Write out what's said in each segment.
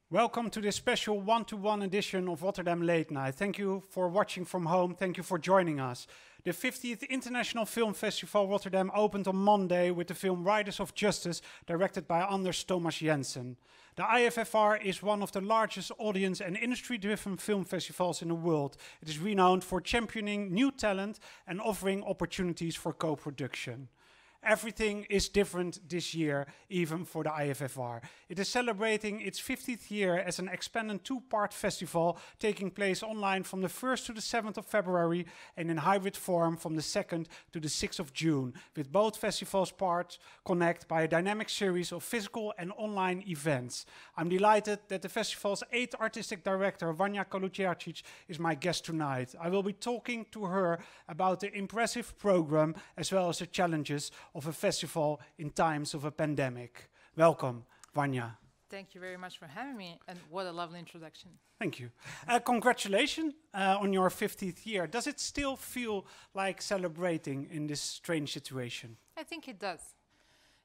Welcome to this special one-to-one edition of Rotterdam Late Night. Thank you for watching from home. Thank you for joining us. The 50th International Film Festival Rotterdam opened on Monday with the film Riders of Justice, directed by Anders Thomas Jensen. The IFFR is one of the largest audience and industry-driven film festivals in the world. It is renowned for championing new talent and offering opportunities for co-production. Everything is different this year, even for the IFFR. It is celebrating its 50th year as an expanded two-part festival, taking place online from the 1st to the 7th of February and in hybrid form from the 2nd to the 6th of June, with both festivals parts connect by a dynamic series of physical and online events. I'm delighted that the festival's 8th artistic director, Vanja Kaludjercic, is my guest tonight. I will be talking to her about the impressive program as well as the challenges of a festival in times of a pandemic. Welcome, Vanja. Thank you very much for having me, and what a lovely introduction. Thank you. Congratulations on your 50th year. Does it still feel like celebrating in this strange situation? I think it does.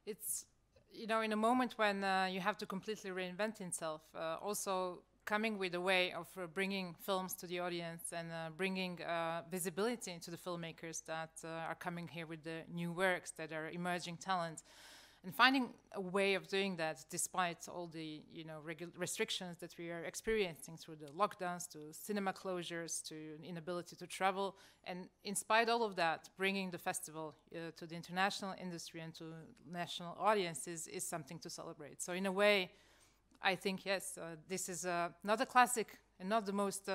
It's, you know, in a moment when you have to completely reinvent itself, also coming with a way of bringing films to the audience and bringing visibility to the filmmakers that are coming here with the new works, that are emerging talent, and finding a way of doing that despite all the restrictions that we are experiencing through the lockdowns, to cinema closures, to inability to travel, and in spite of all of that, bringing the festival to the international industry and to national audiences is something to celebrate. So in a way, I think, yes, this is not a classic and not the most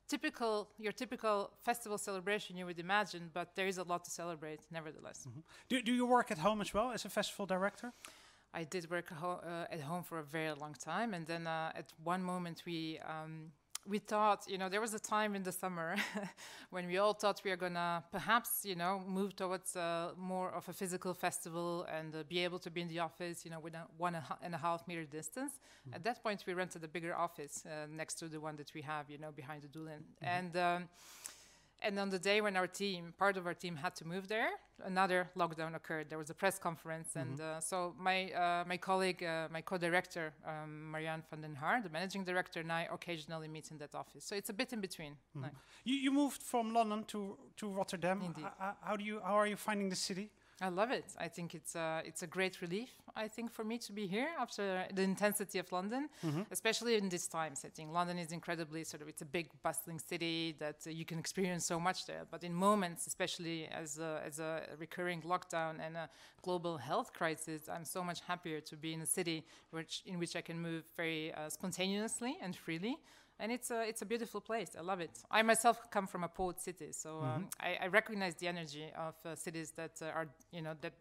typical festival celebration you would imagine, but there is a lot to celebrate nevertheless. Mm-hmm. Do you work at home as well as a festival director? I did work at home for a very long time, and then at one moment we thought, there was a time in the summer when we all thought we were gonna perhaps, move towards more of a physical festival and be able to be in the office, with a 1.5 meter distance. Mm-hmm. At that point, we rented a bigger office next to the one that we have, behind the Doelen. Mm-hmm. And on the day when part of our team had to move there, another lockdown occurred. There was a press conference, mm-hmm. and so my colleague, my co-director, Marianne van den Haar, the managing director, and I occasionally meet in that office. So it's a bit in between. Mm-hmm. You moved from London to Rotterdam. Indeed. How are you finding the city? I love it. I think it's a great relief, I think, for me to be here after the intensity of London, mm-hmm. especially in this times. I think London is incredibly it's a big bustling city that you can experience so much there. But in moments, especially as a recurring lockdown and a global health crisis, I'm so much happier to be in a city in which I can move very spontaneously and freely. And it's a beautiful place. I love it. I myself come from a port city, so mm-hmm. I recognize the energy of cities that are, that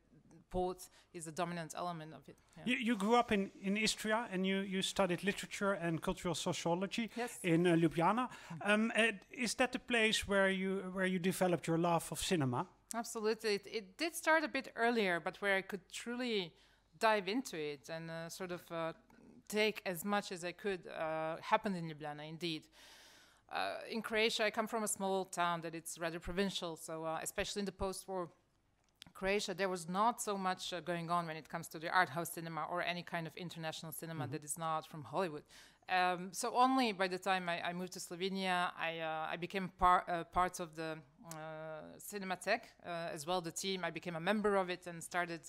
port is a dominant element of it. Yeah. You grew up in Istria, and you studied literature and cultural sociology. Yes. In Ljubljana. Is that the place where you developed your love of cinema? Absolutely. It did start a bit earlier, but where I could truly dive into it and take as much as I could happened in Ljubljana, indeed. In Croatia, I come from a small town that it's rather provincial, so especially in the post-war Croatia, there was not so much going on when it comes to the art house cinema or any kind of international cinema mm-hmm. that is not from Hollywood. So only by the time I moved to Slovenia, I became part of the Cinematheque, as well the team. I became a member of it and started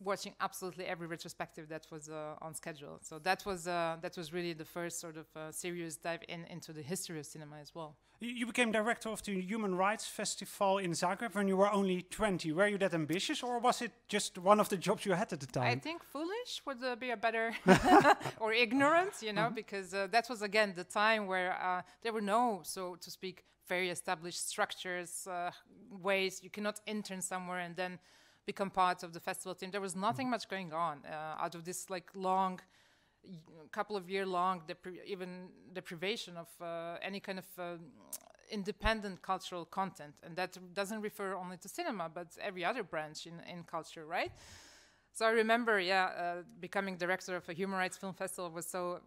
watching absolutely every retrospective that was on schedule. So that was really the first serious dive into the history of cinema as well. You became director of the Human Rights Festival in Zagreb when you were only 20. Were you that ambitious, or was it just one of the jobs you had at the time? I think foolish would be a better, or ignorant, mm-hmm. because that was again the time where there were no, so to speak, very established structures, ways. You cannot intern somewhere and then become part of the festival team. There was nothing much going on out of this long, couple of year long even deprivation of any kind of independent cultural content, and that doesn't refer only to cinema but every other branch in culture, right? So I remember becoming director of a Human Rights Film Festival was so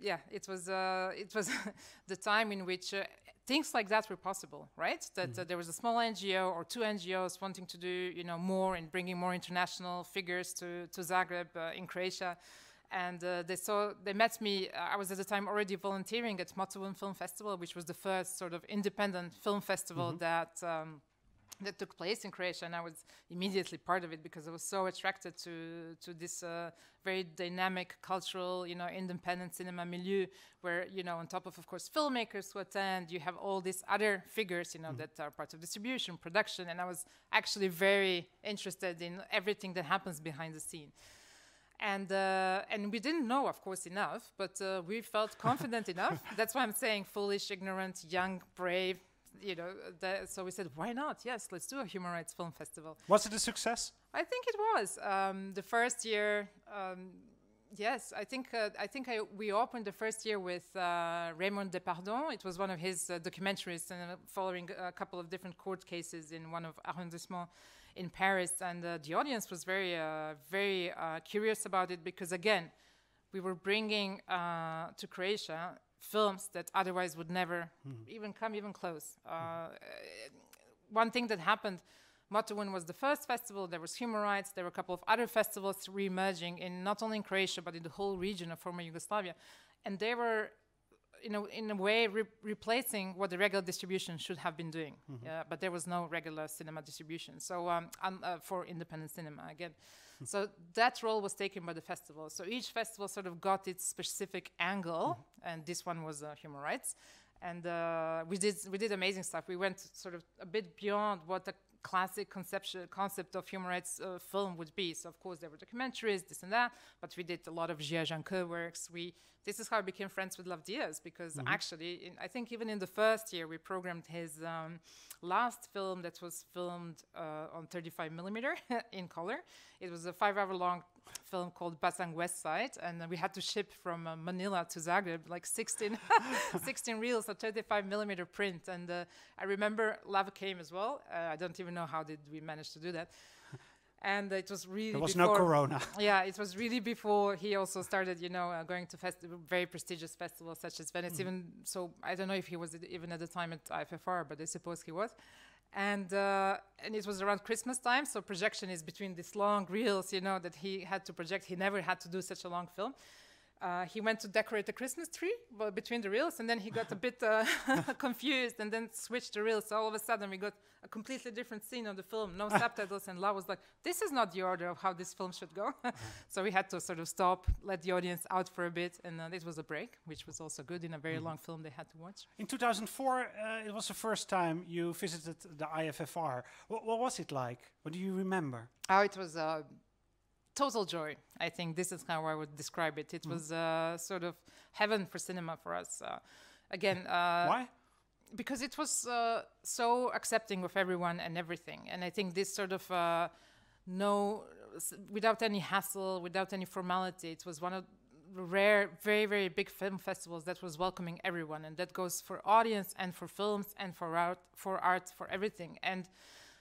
it was the time in which things like that were possible, right? That there was a small NGO or two NGOs wanting to do more and bringing more international figures to Zagreb in Croatia. And they met me. I was at the time already volunteering at Rotterdam Film Festival, which was the first sort of independent film festival that took place in Croatia, and I was immediately part of it because I was so attracted to this very dynamic cultural, independent cinema milieu, where, on top of course, filmmakers who attend, you have all these other figures, that are part of distribution, production, and I was actually very interested in everything that happens behind the scene. And we didn't know, of course, enough, but we felt confident enough. That's why I'm saying foolish, ignorant, young, brave. So we said, why not? Yes, let's do a human rights film festival. Was it a success? I think it was. The first year, yes, we opened the first year with Raymond Depardon. It was one of his documentaries, and following a couple of different court cases in one of arrondissements in Paris, and the audience was very curious about it because, again, we were bringing to Croatia films that otherwise would never even come even close. One thing that happened, Mottowen was the first festival, there was human rights, there were a couple of other festivals re-emerging in not only in Croatia, but in the whole region of former Yugoslavia. And they were, in a way, replacing what the regular distribution should have been doing. But there was no regular cinema distribution. So for independent cinema, again. So that role was taken by the festival. So each festival sort of got its specific angle, and this one was human rights. And we did amazing stuff. We went sort of a bit beyond what a classic concept of human rights film would be. So of course there were documentaries, this and that, but we did a lot of Gia Janke works. This is how I became friends with Love Diaz, because actually, I think even in the first year, we programmed his last film that was filmed on 35mm in color. It was a 5-hour-long film called Batang West Side, and we had to ship from Manila to Zagreb, like 16 reels of 35mm print. And I remember Love came as well. I don't even know how did we manage to do that. And it was really there was no corona. Yeah, it was really before he also started, going to very prestigious festivals such as Venice. Even so, I don't know if he was even at the time at IFFR, but I suppose he was. And it was around Christmas time, so projection is between these long reels, that he had to project. He never had to do such a long film. He went to decorate the Christmas tree between the reels, and then he got a bit confused and then switched the reels. So all of a sudden we got a completely different scene of the film, no subtitles, and La was like, this is not the order of how this film should go. So we had to sort of stop, let the audience out for a bit, and it was a break, which was also good in a very long film they had to watch. In 2004, it was the first time you visited the IFFR. What was it like? What do you remember? Oh, it was total joy. I think this is how I would describe it. It was sort of heaven for cinema for us. Again, why? Because it was so accepting of everyone and everything. And I think this sort of without any hassle, without any formality, it was one of the rare, very, very big film festivals that was welcoming everyone. And that goes for audience and for films and for art, for everything. And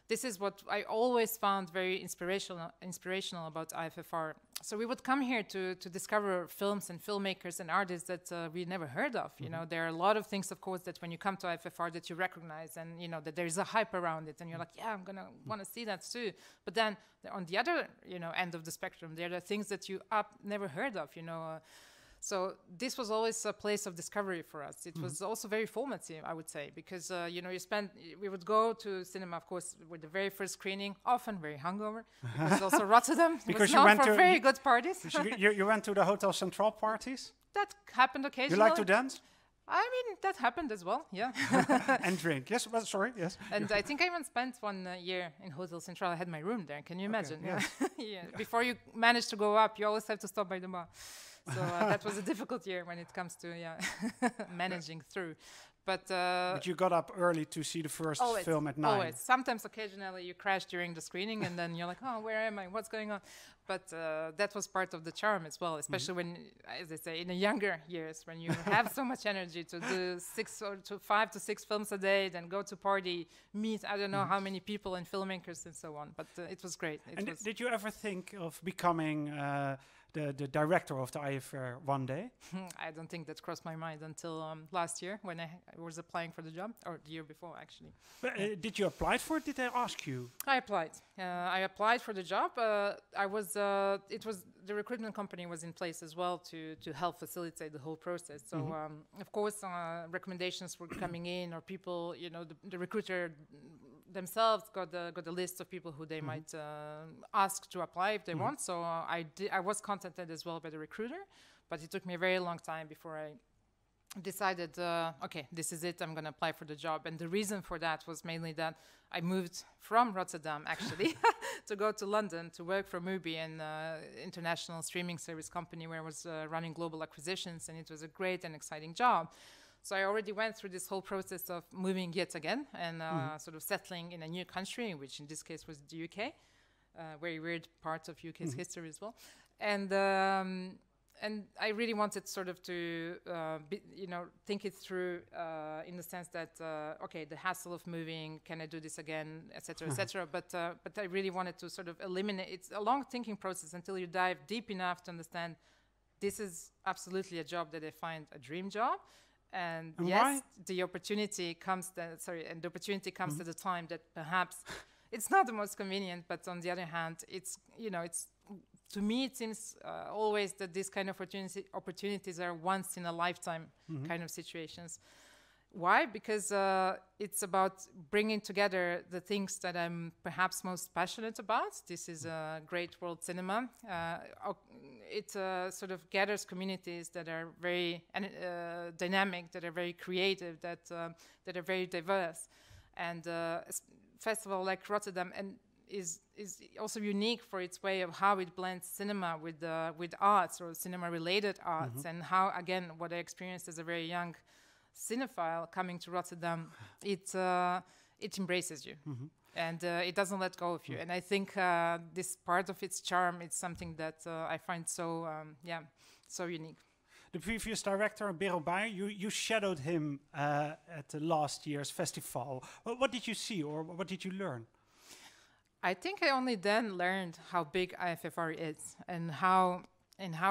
this is what I always found very inspirational about IFFR. So we would come here to discover films and filmmakers and artists that we never heard of. There are a lot of things, of course, that when you come to IFFR that you recognize, and that there is a hype around it, and you're like, yeah, I'm gonna want to see that too. But then on the other, end of the spectrum, there are things that you never heard of. So this was always a place of discovery for us. It was also very formative, I would say, because, we would go to cinema, of course, with the very first screening, often very hungover, because also Rotterdam was known for very good parties. You went to the Hotel Central parties? That happened occasionally. You like to dance? I mean, that happened as well, yeah. And drink, yes, well, sorry, yes. And I think I even spent 1 year in Hotel Central. I had my room there, can you imagine? Yeah. Yeah. Before you manage to go up, you always have to stop by the bar. So that was a difficult year when it comes to managing through. But you got up early to see the first film at 9. Always. Sometimes, occasionally, you crash during the screening, and then you're like, oh, where am I? What's going on? But that was part of the charm as well, especially when, as I say, in the younger years, when you have so much energy to do 5 to 6 films a day, then go to party, meet I don't know how many people and filmmakers and so on. But it was great. Did you ever think of becoming the director of the IFFR one day? I don't think that crossed my mind until last year when I was applying for the job, or the year before actually. But, did you apply for it? Did they ask you? I applied. I applied for the job. It was the recruitment company was in place as well to help facilitate the whole process. So of course recommendations were coming in, or people, the recruiter themselves got the list of people who they might ask to apply if they want. So I was contacted as well by the recruiter, but it took me a very long time before I decided, okay, this is it, I'm going to apply for the job. And the reason for that was mainly that I moved from Rotterdam, actually, to go to London to work for Mubi, an international streaming service company where I was running global acquisitions, and it was a great and exciting job. So I already went through this whole process of moving yet again and sort of settling in a new country, which in this case was the UK, very weird part of UK's history as well. And I really wanted sort of to, think it through in the sense that, okay, the hassle of moving, can I do this again, et cetera, et cetera. But I really wanted to sort of eliminate, it's a long thinking process until you dive deep enough to understand this is absolutely a job that I find a dream job. And yes, why? the opportunity comes at a time that perhaps it's not the most convenient, but on the other hand, it's to me it seems always that these kind of opportunities are once in a lifetime kind of situations. Why? Because it's about bringing together the things that I'm perhaps most passionate about. This is a great world cinema. It sort of gathers communities that are very dynamic, that are very creative, that are very diverse. And a festival like Rotterdam is also unique for its way of how it blends cinema with arts or cinema-related arts, and how, again, what I experienced as a very young cinephile coming to Rotterdam, it embraces you, and it doesn't let go of you. And I think this part of its charm is something that I find so unique. The previous director, Verbeek, you shadowed him at the last year's festival. What did you see, or what did you learn? I think I only then learned how big IFFR is, and how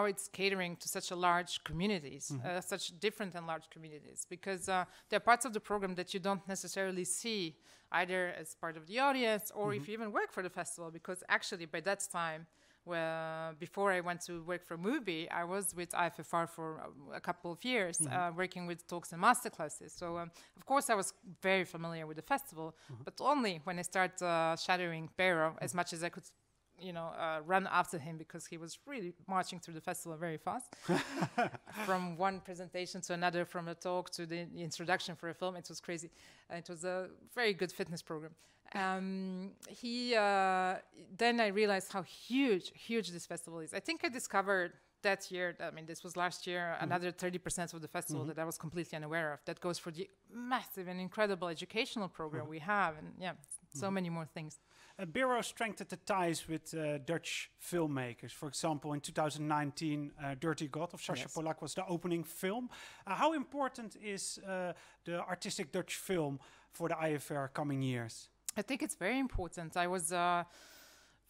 it's catering to such a large communities, such different and large communities, because there are parts of the program that you don't necessarily see either as part of the audience or if you even work for the festival, because actually by that time, before I went to work for Mubi, I was with IFFR for a couple of years, working with talks and masterclasses. So, of course, I was very familiar with the festival, but only when I started shadowing Pero as much as I could run after him, because he was really marching through the festival very fast. From one presentation to another, from a talk to the introduction for a film, it was crazy. It was a very good fitness program. Then I realized how huge this festival is. I think I discovered that year, this was last year, another 30% of the festival that I was completely unaware of. That goes for the massive and incredible educational program we have, and so many more things. Bureau strengthened the ties with Dutch filmmakers. For example, in 2019, Dirty God of Sacha Polak was the opening film. How important is the artistic Dutch film for the IFFR coming years? I think it's very important. I was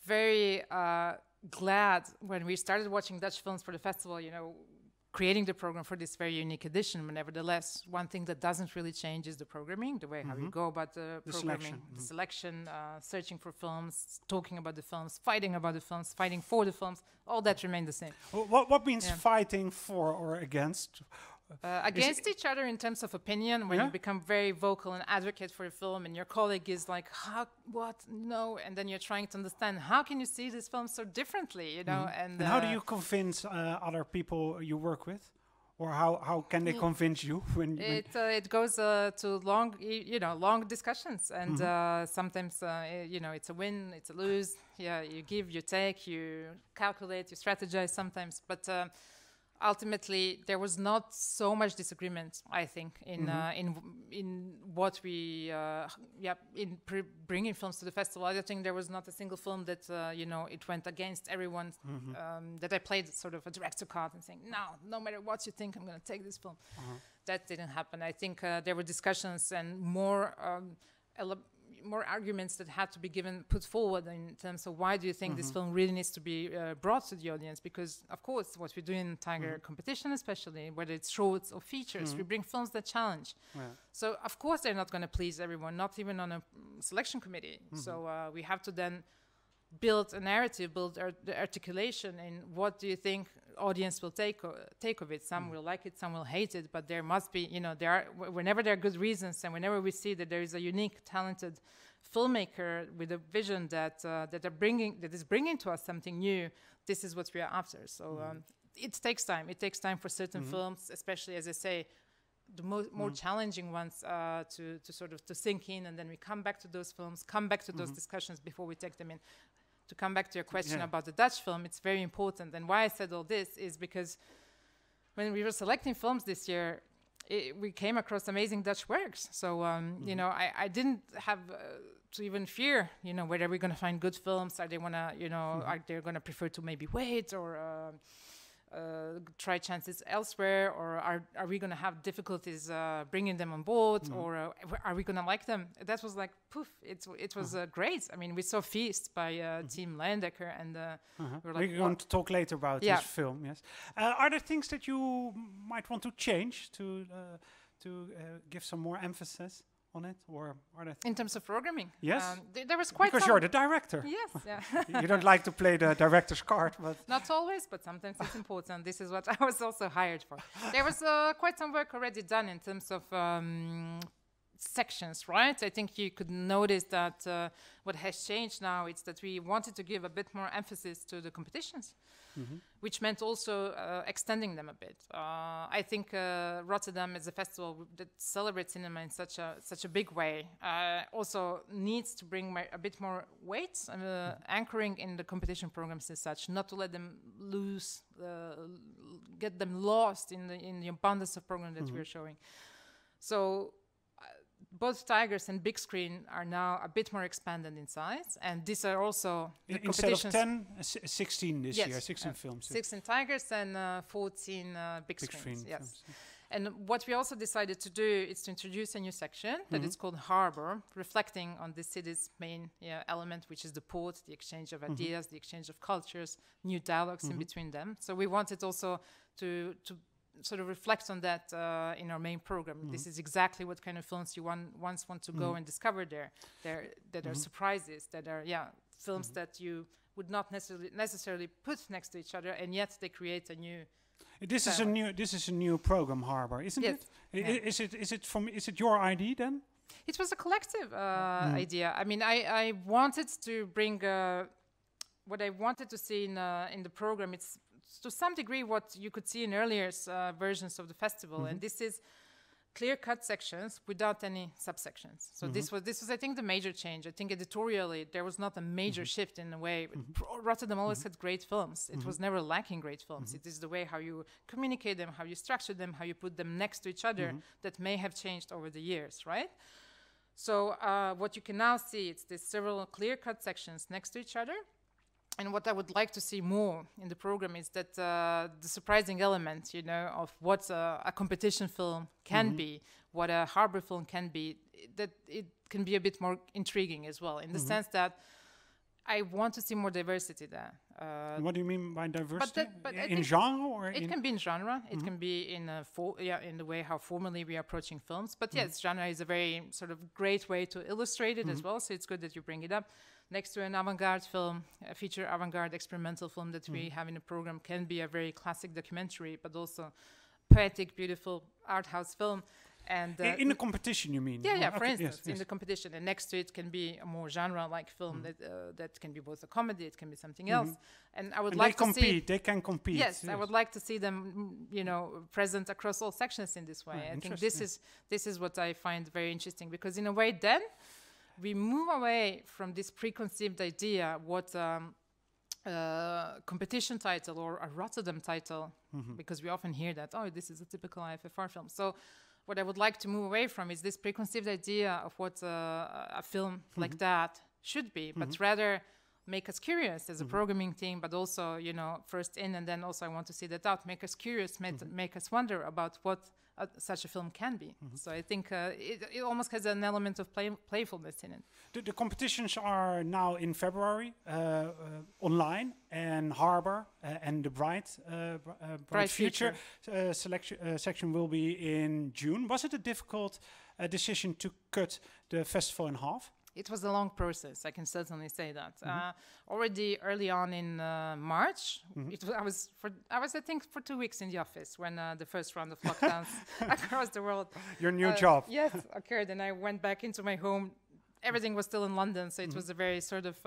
very glad when we started watching Dutch films for the festival, creating the program for this very unique edition. But nevertheless, one thing that doesn't really change is the programming, the way how you go about the programming, the selection, searching for films, talking about the films, fighting about the films, fighting for the films. All that remained the same. What means fighting for or against? Against each other in terms of opinion, when you become very vocal and advocate for a film, and your colleague is like, no, and then you're trying to understand, how can you see this film so differently, And how do you convince other people you work with? Or how can they convince you? It goes to long discussions, and sometimes it's a win, it's a lose. Yeah, you give, you take, you calculate, you strategize sometimes, but ultimately there was not so much disagreement, I think, in what we bringing films to the festival. I think there was not a single film that it went against everyone, that I played sort of a director card and saying, no matter what you think, I'm going to take this film. more arguments that had to be put forward in terms of why do you think this film really needs to be brought to the audience? Because, of course, what we do in Tiger competition especially, whether it's shorts or features, we bring films that challenge. Yeah. So, of course, they're not going to please everyone, not even on a selection committee. So we have to then build a narrative, build the articulation in what do you think audience will take of it. Some will like it, some will hate it, but there must be, you know, whenever there are good reasons and whenever we see that there is a unique, talented filmmaker with a vision that is bringing to us something new, this is what we are after. So it takes time. It takes time for certain films, especially, as I say, the more challenging ones to sort of to sink in, and then we come back to those films, come back to those discussions before we take them in. To come back to your question about the Dutch film, it's very important. And why I said all this is because when we were selecting films this year, we came across amazing Dutch works. So, you know, I didn't have to even fear, you know, whether we're going to find good films. Are they going to, you know, are they going to prefer to maybe wait or try chances elsewhere, or are we going to have difficulties bringing them on board, or are we going to like them? That was like poof. It was great. I mean, we saw Feast by Tim Leyendekker, and we're going to talk later about this film. Yes. Are there things that you might want to change to give some more emphasis on it, or are there in terms of programming? Yes, there was quite because you're the director. Yes, yeah. You don't like to play the director's card, but not always, but sometimes it's important. This is what I was also hired for. There was quite some work already done in terms of sections, right? I think you could notice that what has changed now is that we wanted to give a bit more emphasis to the competitions, which meant also extending them a bit. I think Rotterdam is a festival that celebrates cinema in such a big way. Also needs to bring a bit more weight, anchoring in the competition programs as such, not to let them lose, get them lost in the abundance of programs that we're showing. So both Tigers and Big Screen are now a bit more expanded in size, and these are also the instead of 10, 16 this year, 16 films. 16 Tigers and 14 big screens. Yes. Films. And what we also decided to do is to introduce a new section that is called Harbor, reflecting on the city's main element, which is the port, the exchange of ideas, the exchange of cultures, new dialogues in between them. So we wanted also to sort of reflect on that in our main program. This is exactly what kind of films you want to go and discover there. That are surprises, that are films that you would not necessarily put next to each other, and yet they create a new. This is a new program, Harbor, isn't it? Is it your idea then? It was a collective idea. I mean, I wanted to bring what I wanted to see in the program. It's to some degree what you could see in earlier versions of the festival, and this is clear-cut sections without any subsections. So this was I think the major change. I think editorially there was not a major shift in a way. Rotterdam always had great films. It was never lacking great films. It is the way how you communicate them, how you structure them, how you put them next to each other that may have changed over the years, right? So what you can now see, it's these several clear-cut sections next to each other. And what I would like to see more in the program is that the surprising element, you know, of what a competition film can be, what a harbor film can be, that it can be a bit more intriguing as well, in the sense that I want to see more diversity there. What do you mean by diversity? But in genre, or it can be in genre. It can be in in the way how formally we are approaching films. But yes, genre is a very sort of great way to illustrate it as well. So it's good that you bring it up. Next to an avant-garde film, a feature avant-garde experimental film that we have in the program can be a very classic documentary, but also poetic, beautiful art house film. And in the competition, you mean? Yeah, for instance, in the competition. And next to it can be a more genre-like film that can be both a comedy, it can be something else. And I would like to see... They can compete. Yes, I would like to see them, you know, present across all sections in this way. I think this is what I find very interesting, because in a way then we move away from this preconceived idea what competition title or a Rotterdam title, because we often hear that, oh, this is a typical IFFR film. So what I would like to move away from is this preconceived idea of what a film like that should be, but rather make us curious as a programming team, but also, you know, first in and then also I want to see that out, make us curious, make us wonder about what such a film can be. So I think it almost has an element of playfulness in it. The competitions are now in February online, and Harbor and the Bright Future section will be in June. Was it a difficult decision to cut the festival in half? It was a long process, I can certainly say that. Already early on in March, I was, I think, for 2 weeks in the office when the first round of lockdowns across the world. Your new job. Yes, occurred, and I went back into my home. Everything was still in London, so it was a very sort of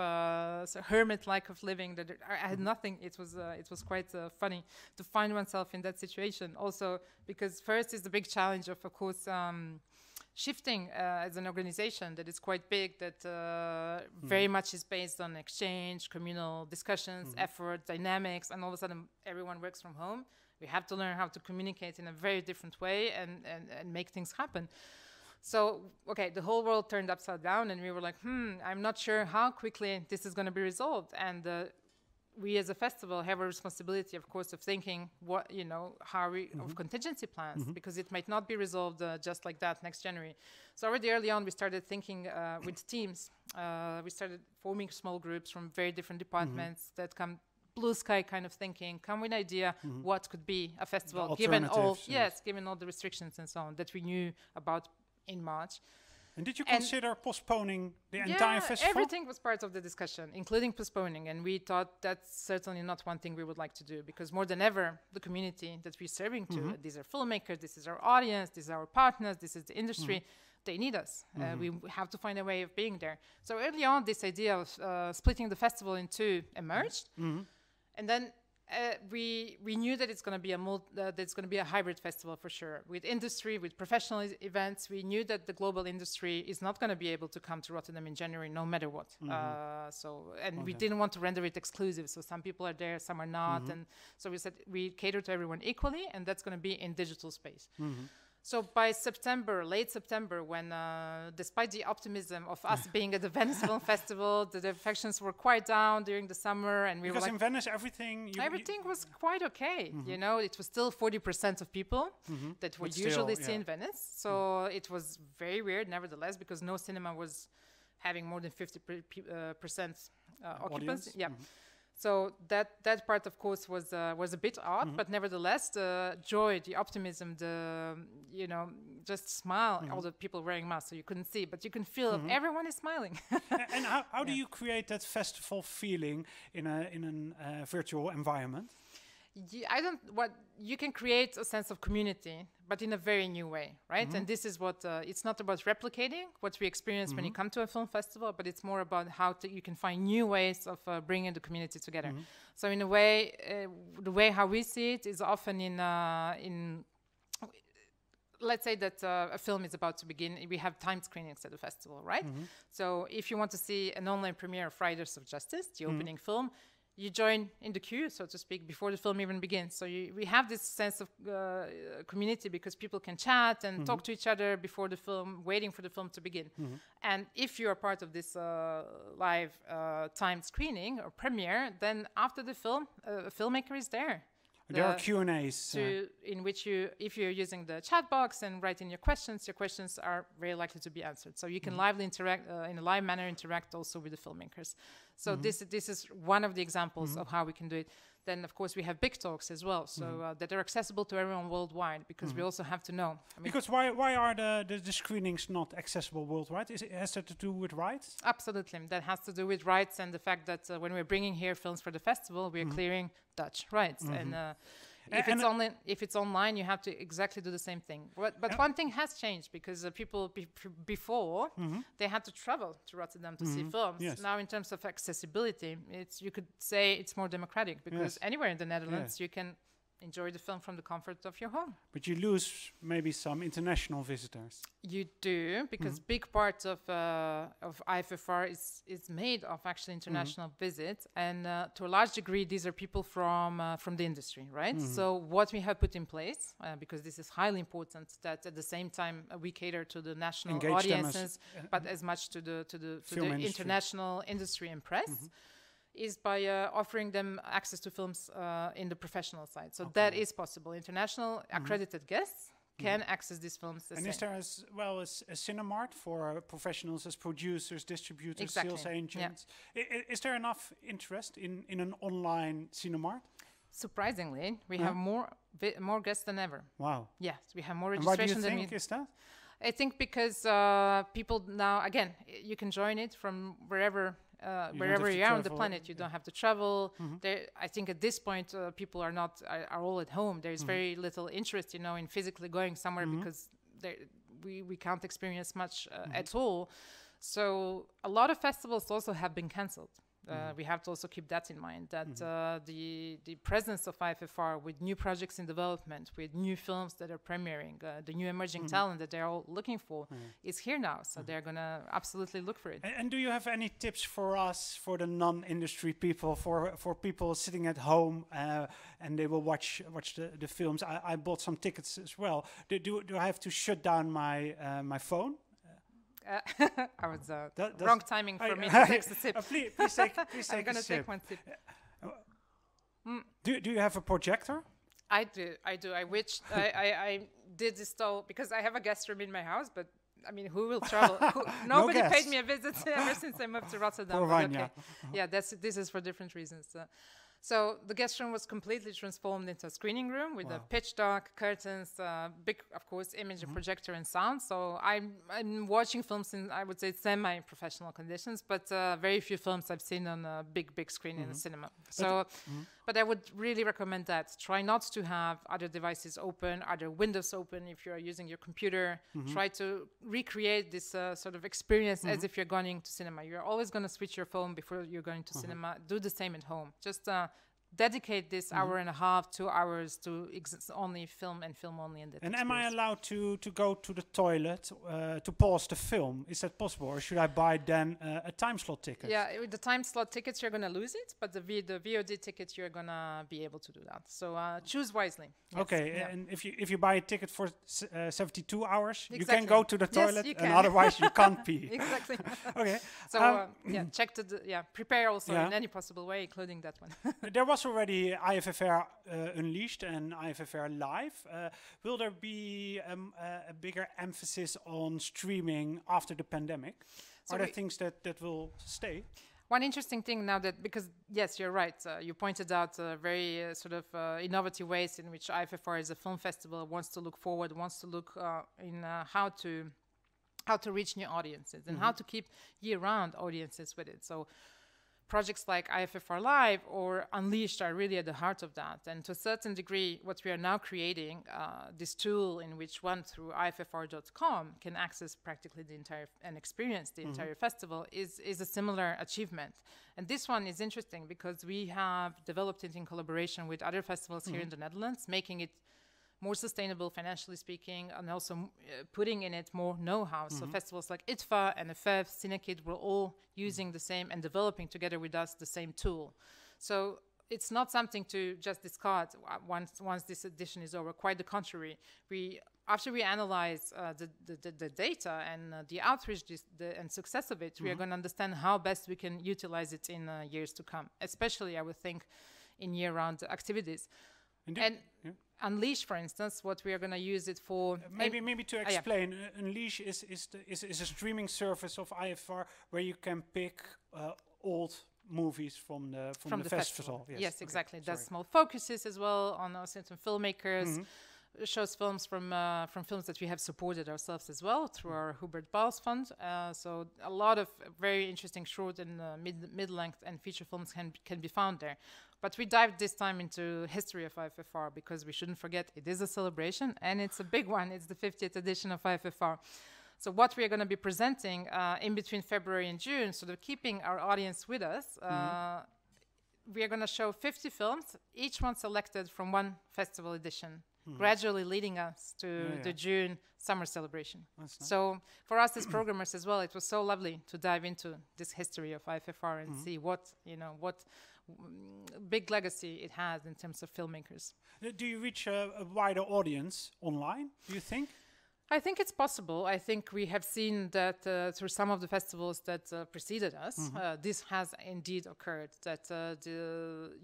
hermit-like of living. That I had nothing. It was quite funny to find oneself in that situation. Also, because first is the big challenge of course, shifting as an organization that is quite big, that very much is based on exchange, communal discussions, effort, dynamics, and all of a sudden everyone works from home. We have to learn how to communicate in a very different way and make things happen. So, okay, the whole world turned upside down, and we were like, I'm not sure how quickly this is going to be resolved. And we as a festival have a responsibility, of course, of thinking what, you know, how we, of contingency plans, because it might not be resolved just like that next January. So already early on, we started thinking with teams. We started forming small groups from very different departments that come blue sky kind of thinking, come with an idea what could be a festival, given all, given all the restrictions and so on that we knew about in March. And did you consider postponing the entire festival? Everything was part of the discussion, including postponing. And we thought that's certainly not one thing we would like to do, because more than ever, the community that we're serving to, these are filmmakers, this is our audience, these are our partners, this is the industry, they need us. We have to find a way of being there. So early on, this idea of splitting the festival in two emerged. And then we knew that it's going to be a hybrid festival for sure, with industry, with professional events. We knew that the global industry is not going to be able to come to Rotterdam in January, no matter what. We didn't want to render it exclusive. So some people are there, some are not, and so we said we cater to everyone equally, and that's going to be in digital space. So by September, late September, when despite the optimism of us being at the Venice Film Festival, the affections were quite down during the summer, and we were like, in Venice, everything was quite okay. You know, it was still 40% of people that would usually see in Venice. So it was very weird, nevertheless, because no cinema was having more than 50% occupancy. So that part, of course, was a bit odd, but nevertheless, the joy, the optimism, the just smile. All the people wearing masks, so you couldn't see, but you can feel everyone is smiling. And how do you create that festival feeling in a virtual environment? You can create a sense of community, but in a very new way, right? And this is what it's not about replicating what we experience when you come to a film festival, but it's more about how you can find new ways of bringing the community together. So in a way, the way how we see it is often in let's say that a film is about to begin. We have time screenings at the festival, right? So if you want to see an online premiere of Riders of Justice, the opening film, you join in the queue, so to speak, before the film even begins. So we have this sense of community because people can chat and talk to each other before the film, waiting for the film to begin. And if you are part of this live timed screening or premiere, then after the film, a filmmaker is there. There are Q&As. In which if you're using the chat box and writing your questions are very likely to be answered. So you can lively interact, in a live manner, interact also with the filmmakers. So this is one of the examples of how we can do it. Then, of course, we have big talks as well, so that are accessible to everyone worldwide, because we also have to know. Because why are the screenings not accessible worldwide? Has that to do with rights? Absolutely. That has to do with rights and the fact that when we're bringing here films for the festival, we're clearing Dutch rights. And if it's online, you have to exactly do the same thing. But one thing has changed, because people before, they had to travel to Rotterdam to see films. Yes. Now, in terms of accessibility, you could say it's more democratic, because anywhere in the Netherlands, you can enjoy the film from the comfort of your home. But you lose maybe some international visitors. You do, because big part of IFFR is made of actually international visits, and to a large degree, these are people from the industry, right? So what we have put in place, because this is highly important, that at the same time we cater to the national audiences, but as much to the international industry and press. is by offering them access to films in the professional side. So that is possible. International accredited guests can access these films. And is there as well as a Cinemart for professionals as producers, distributors, sales agents? Is there enough interest in an online Cinemart? Surprisingly, we have more guests than ever. Wow. Yes, we have more registration than we... Why do you think is that? I think because people now, again, you can join it from wherever you are on the planet. You don't have to travel. I think at this point, people are all at home. There's very little interest, in physically going somewhere because we can't experience much at all. So a lot of festivals also have been cancelled. We have to also keep that in mind, that the presence of IFFR with new projects in development, with new films that are premiering, the new emerging talent that they're all looking for is here now. So they're going to absolutely look for it. And do you have any tips for us, for the non-industry people, for people sitting at home and they will watch the films? I bought some tickets as well. Do I have to shut down my phone? I was wrong timing for me to take the sip. Please take I'm going to take one sip. Do you have a projector? I do. I did install, because I have a guest room in my house, but I mean, who will travel? Nobody paid me a visit ever since I moved to Rotterdam. Poor Vanja. Yeah, this is for different reasons. So the guest room was completely transformed into a screening room with a pitch dark curtains, big, of course, image, a projector and sound. So I'm watching films in, I would say, semi-professional conditions, but very few films I've seen on a big screen in the cinema. But I would really recommend that. Try not to have other devices open, other windows open if you're using your computer. Try to recreate this sort of experience as if you're going to cinema. You're always going to switch your phone before you're going to cinema. Do the same at home. Just dedicate this hour and a half, 2 hours to only film and film only in that And experience. am I allowed to go to the toilet to pause the film? Is that possible? Or should I buy then a time slot ticket? Yeah, with the time slot tickets, you're going to lose it. But the VOD tickets, you're going to be able to do that. So choose wisely. Yes. Okay, and if you buy a ticket for 72 hours, Exactly. you can go to the toilet, yes, you can. and otherwise you can't pee. Exactly. Okay. So prepare also in any possible way, including that one. There was already IFFR Unleashed and IFFR Live. Will there be a bigger emphasis on streaming after the pandemic? So are there things that will stay? One interesting thing now because yes, you're right. You pointed out very innovative ways in which IFFR as a film festival wants to look forward, wants to look in how to reach new audiences and how to keep year-round audiences with it. So projects like IFFR Live or Unleashed are really at the heart of that. And to a certain degree, what we are now creating, this tool in which one through IFFR.com can access practically the entire and experience the entire festival is a similar achievement. And this one is interesting because we have developed it in collaboration with other festivals here in the Netherlands, making it more sustainable financially speaking, and also putting in it more know-how. So festivals like IFFR and IFFR, Cinekid were all using the same and developing together with us the same tool. So it's not something to just discard once this edition is over. Quite the contrary. After we analyze the data and the outreach and success of it, we are going to understand how best we can utilize it in years to come, especially, I would think, in year-round activities. And Unleash, for instance, what we are going to use it for. Maybe to explain, Unleash is a streaming service of IFFR where you can pick old movies from the festival. Yes, exactly. It does small focuses as well on certain filmmakers. Shows films from films that we have supported ourselves as well through our Hubert Bals fund. So a lot of very interesting short and mid-length and feature films can be found there. But we dived this time into history of IFFR because we shouldn't forget it is a celebration and it's a big one. It's the 50th edition of IFFR. So what we are going to be presenting in between February and June, sort of keeping our audience with us, we are going to show 50 films, each one selected from one festival edition, gradually leading us to the June summer celebration. Nice. So for us as programmers as well, it was so lovely to dive into this history of IFFR and see what big legacy it has in terms of filmmakers. Do you reach a wider audience online, do you think? I think it's possible. I think we have seen that through some of the festivals that preceded us, this has indeed occurred, that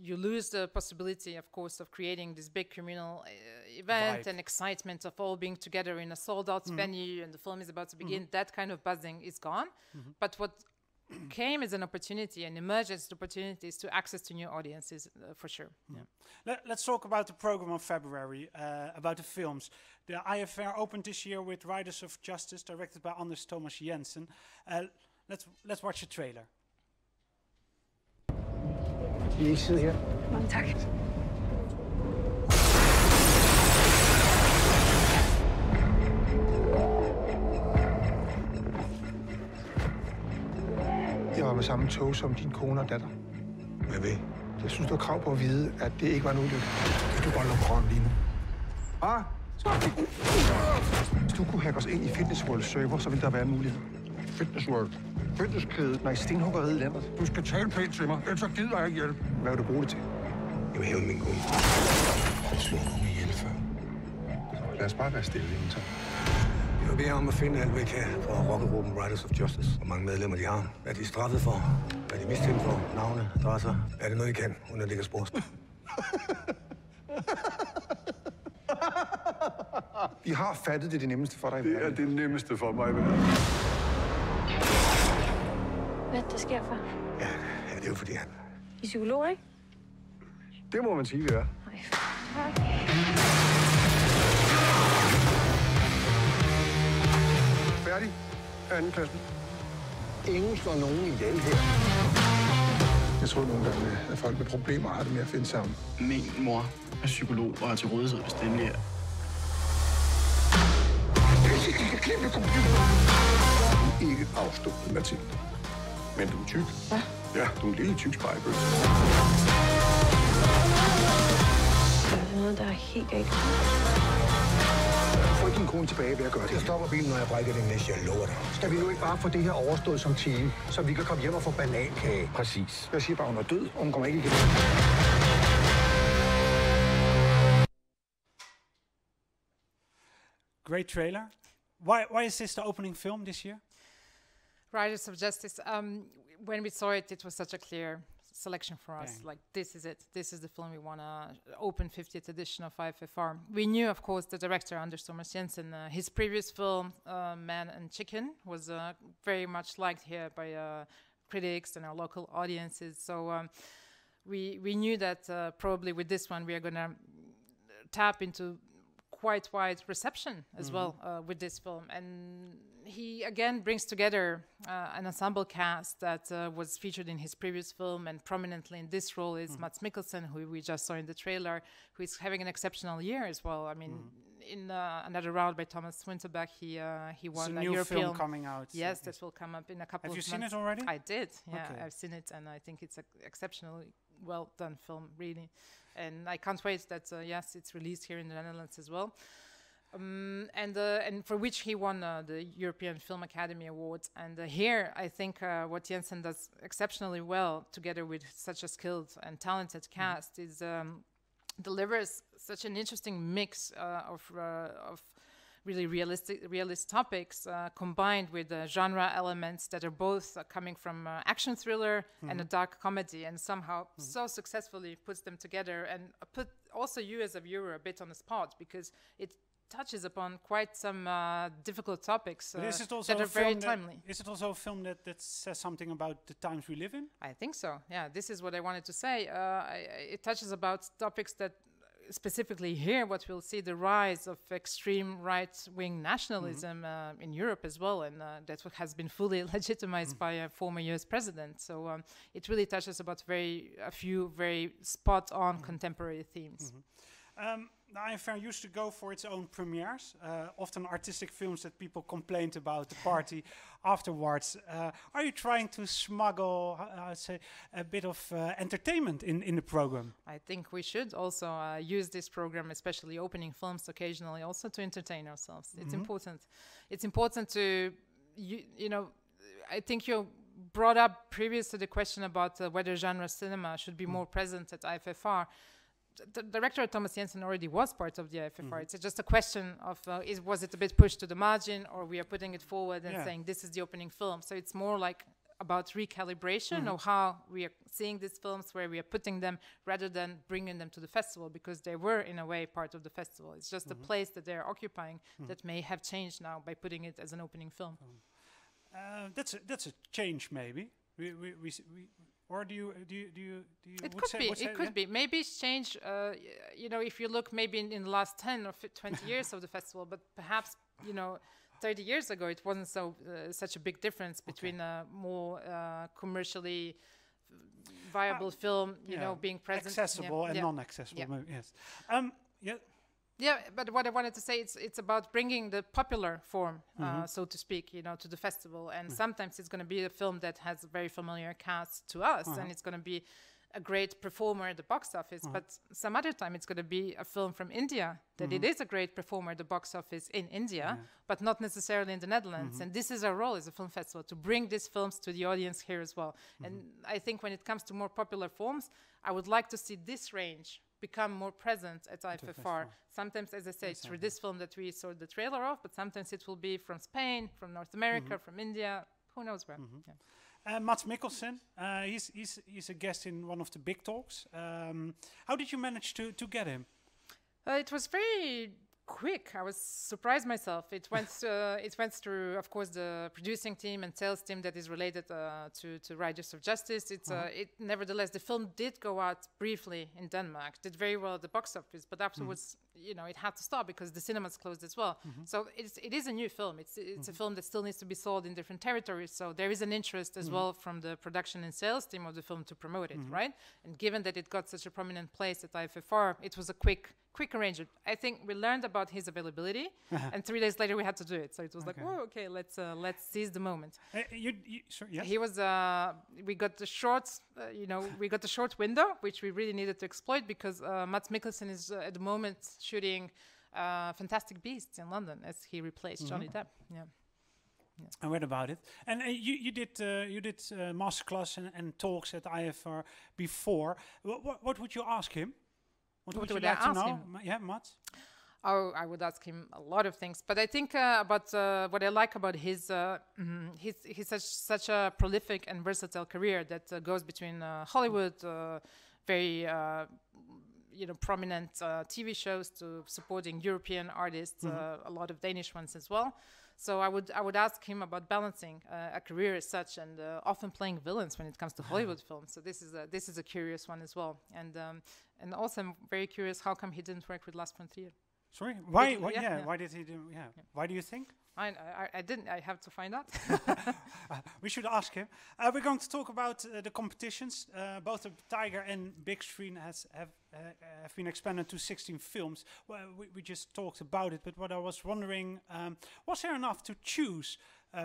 you lose the possibility, of course, of creating this big communal event and excitement of all being together in a sold-out venue and the film is about to begin. That kind of buzzing is gone. But what came as an opportunity and emerged as opportunities to access to new audiences, for sure. Let's talk about the program of February, about the films. The IFFR opened this year with Riders of Justice, directed by Anders Thomas Jensen. Let's watch a trailer. Vil I ikke sidde her? Mange tak. Jeg var med samme tog som din kone og datter. Hvad ved? Jeg synes, du har krav på at vide, at det ikke var en ulykke. Kan du bare lukke røven lige nu? Hvis du kunne hacke os ind i Fitness World server, så ville der være en mulighed. Fitness World? Fitnesskædet? Nej, stenhuggeriet i landet. Du skal tale pænt til mig, ellers så gider jeg ikke hjælpe. Hvad vil du bruge det til? Jeg vil hæve min kone. Jeg har slået nogen ihjel før. Lad os bare være stille, så. Jeg vil bede om at finde alt, hvad I kan for rockergruppen Riders of Justice. Hvor mange medlemmer de har. Hvad de er straffet for. Hvad de er mistænkt for. Navne, adresser. Er det noget, I kan, uden at ligge spor? Vi har fattet det nemmeste for dig. Det er det nemmeste for mig. Hvad der sker for? Ja, det er jo fordi han... I psykolog, ikke? Det må man sige, det er. Nej. Tak. Færdig. Anden klassen. Ingen slår nogen ihjel her. Jeg tror nogle gange, at folk med problemer har det med at finde sammen. Min mor er psykolog og er til rådighed, hvis det endelig er. De kan klippe computeren. Du er ikke afstået, Mathilde. Men du er tyk. Hvad? Ja, du er en lille tyk spejlbøl. Der er noget, der er helt galt. Få din kone tilbage ved at gøre det. Jeg stopper bilen, når jeg brækker den næste, jeg lover dig. Skal vi nu ikke bare få det her overstået som team, så vi kan komme hjem og få banankage? Præcis. Jeg siger bare, hun er død, og hun kommer ikke igen. Great trailer. Why is this the opening film this year? Riders of Justice. When we saw it, it was such a clear selection for us. Like, this is it. This is the film we want to open 50th edition of IFFR. We knew, of course, the director, Anders Thomas Jensen. His previous film, Man and Chicken, was very much liked here by critics and our local audiences. So we knew that probably with this one we are going to tap into quite wide reception as well with this film. And he again brings together an ensemble cast that was featured in his previous film, and prominently in this role is Mads Mikkelsen, who we just saw in the trailer, who is having an exceptional year as well. I mean, in Another Round by Thomas Winterberg, he won a European film coming out. Yes, that will come up in a couple of months. Have you seen it already? I did. Yeah, Okay. I've seen it, and I think it's an exceptionally well done film, really. And I can't wait that yes, it's released here in the Netherlands as well. And for which he won the European Film Academy Award. And here, I think what Jensen does exceptionally well, together with such a skilled and talented cast, is delivers such an interesting mix of really realist topics combined with genre elements that are both coming from action thriller and a dark comedy, and somehow so successfully puts them together and put also you as a viewer a bit on the spot, because it touches upon quite some difficult topics that are very timely. Is it also a film that says something about the times we live in? I think so, yeah. This is what I wanted to say. It touches about topics that specifically here, what we'll see, the rise of extreme right-wing nationalism in Europe as well, and that has been fully legitimized by a former US president. So it really touches about a few very spot-on contemporary themes. The IFFR used to go for its own premieres, often artistic films that people complained about the party afterwards. Are you trying to smuggle, I'd say, a bit of entertainment in the program? I think we should also use this program, especially opening films occasionally, also to entertain ourselves. It's important. It's important to, you know, I think you brought up previous to the question about whether genre cinema should be more present at IFFR. the director Thomas Jensen already was part of the IFFR. It's just a question of was it a bit pushed to the margin, or we are putting it forward and saying this is the opening film. So it's more like about recalibration of how we are seeing these films, where we are putting them, rather than bringing them to the festival, because they were in a way part of the festival. It's just the place that they're occupying that may have changed now by putting it as an opening film. That's a change, maybe. Or do you? It could be. It could be. Maybe it's changed. If you look maybe in the last 10 or 20 years of the festival, but perhaps 30 years ago it wasn't such a big difference between a more commercially viable film, being present, accessible and non-accessible. Yeah. Yes. Yeah, but what I wanted to say, it's about bringing the popular form, so to speak, to the festival. And sometimes it's going to be a film that has a very familiar cast to us, and it's going to be a great performer at the box office. But some other time it's going to be a film from India that it is a great performer at the box office in India, but not necessarily in the Netherlands. And this is our role as a film festival, to bring these films to the audience here as well. And I think when it comes to more popular films, I would like to see this range become more present at IFFR. Sometimes, as I say, through this film that we saw the trailer of, but sometimes it will be from Spain, from North America, from India, who knows where. Mats Mikkelsen, he's a guest in one of the big talks. How did you manage to get him? It was very quick. I was surprised myself. It went through, of course, the producing team and sales team that is related to Riders of Justice. Nevertheless, the film did go out briefly in Denmark, did very well at the box office, but afterwards, it had to stop because the cinemas closed as well. So it is a new film. It's a film that still needs to be sold in different territories. So there is an interest as well from the production and sales team of the film to promote it, right? And given that it got such a prominent place at IFFR, it was a quick arrangement. I think we learned about his availability, and 3 days later we had to do it. So it was let's seize the moment. He was. We got the short window, which we really needed to exploit, because Mats Mikkelsen is at the moment shooting Fantastic Beasts in London as he replaced Johnny Depp. Yeah. I read about it, and you did masterclass and talks at IFR before. What would you ask him? What would you like to know? Yeah, Mats? Oh, I would ask him a lot of things, but I think about what I like about he's such a prolific and versatile career that goes between Hollywood, very prominent TV shows, to supporting European artists, a lot of Danish ones as well. So I would ask him about balancing a career as such, and often playing villains when it comes to Hollywood films. So this is a curious one as well, and also I'm very curious how come he didn't work with Lars von Trier. Sorry, why? Why did he do? Yeah, why do you think? I didn't. I have to find out. We should ask him. We're going to talk about the competitions. Both the Tiger and Big Screen have been expanded to 16 films. Well, we just talked about it, but what I was wondering, was there enough to choose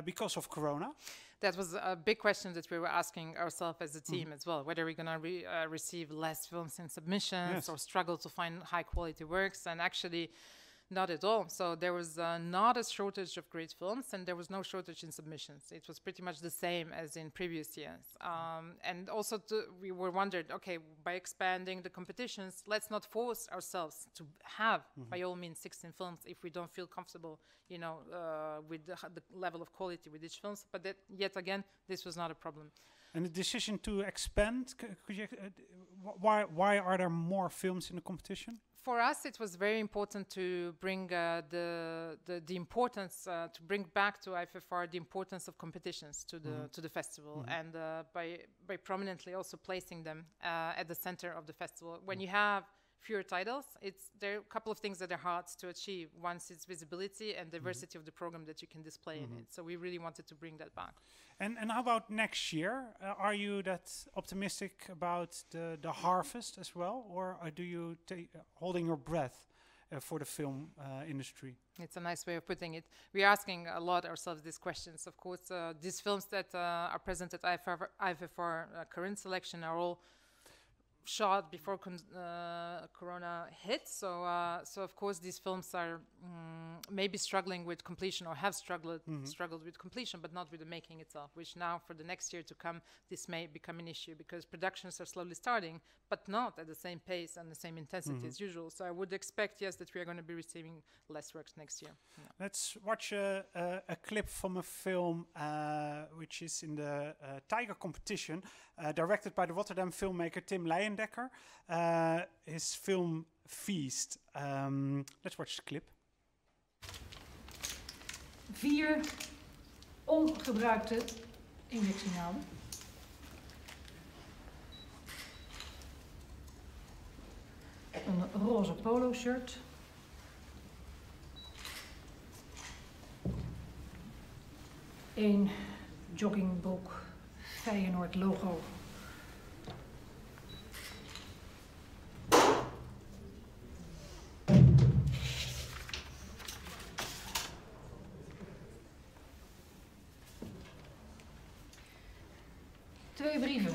because of Corona? That was a big question that we were asking ourselves as a team as well, whether we're going to receive less films in submissions or struggle to find high quality works. And actually, not at all. So there was not a shortage of great films, and there was no shortage in submissions. It was pretty much the same as in previous years. And also we were wondered, okay, by expanding the competitions, let's not force ourselves to have, by all means, 16 films if we don't feel comfortable, with the level of quality with each film. But that, yet again, this was not a problem. And the decision to expand, could you, why are there more films in the competition? For us, it was very important to bring the importance, to bring back to IFFR the importance of competitions to the festival, and by prominently also placing them at the center of the festival. When you have fewer titles, there are a couple of things that are hard to achieve. One is visibility and diversity of the program that you can display in it. So we really wanted to bring that back. And how about next year? Are you that optimistic about the harvest as well, or do you holding your breath for the film industry? It's a nice way of putting it. We're asking a lot ourselves these questions. Of course, these films that are present at IFFR current selection are all shot before Corona hit. So of course these films are maybe struggling with completion, or have struggled with completion, but not with the making itself. Which now, for the next year to come, this may become an issue because productions are slowly starting, but not at the same pace and the same intensity as usual. So I would expect, yes, that we are going to be receiving less works next year. Yeah. Let's watch a clip from a film which is in the Tiger competition, directed by the Rotterdam filmmaker Tim Leyendekker. His film Feast. Let's watch the clip. 4 ongebruikte injectienaalden. Een roze polo shirt. Een joggingbroek, Feyenoord logo. Twee brieven.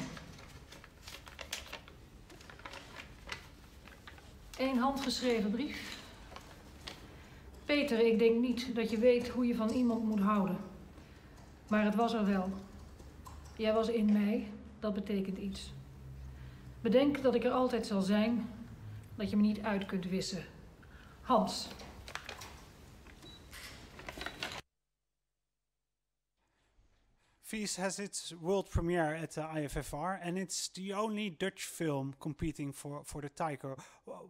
1 handgeschreven brief. Peter, ik denk niet dat je weet hoe je van iemand moet houden. Maar het was er wel. Jij was in mij, dat betekent iets. Bedenk dat ik er altijd zal zijn, dat je me niet uit kunt wissen. Hans. Feast has its world premiere at the IFFR, and it's the only Dutch film competing for the Tiger.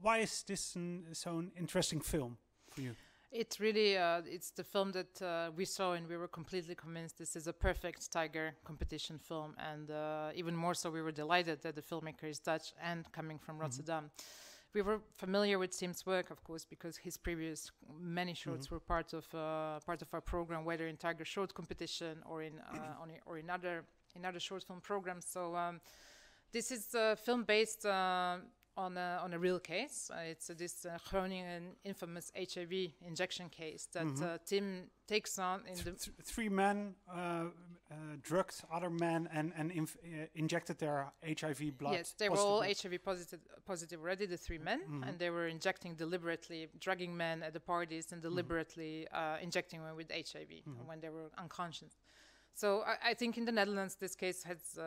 Why is this so interesting film for you? It's really, it's the film that we saw and we were completely convinced this is a perfect Tiger competition film. And even more so, we were delighted that the filmmaker is Dutch and coming from Rotterdam. We were familiar with Tim's work, of course, because his previous many shorts were part of our program, whether in Tiger Short Competition or in other short film programs. So this is a film based on a real case. It's this Groningen infamous HIV injection case that Tim takes on in the 3 men drugged other men and injected their HIV blood. Yes, they were all HIV positive already, the 3 men, and they were injecting deliberately, drugging men at the parties and deliberately injecting them with HIV when they were unconscious. So I think in the Netherlands, this case has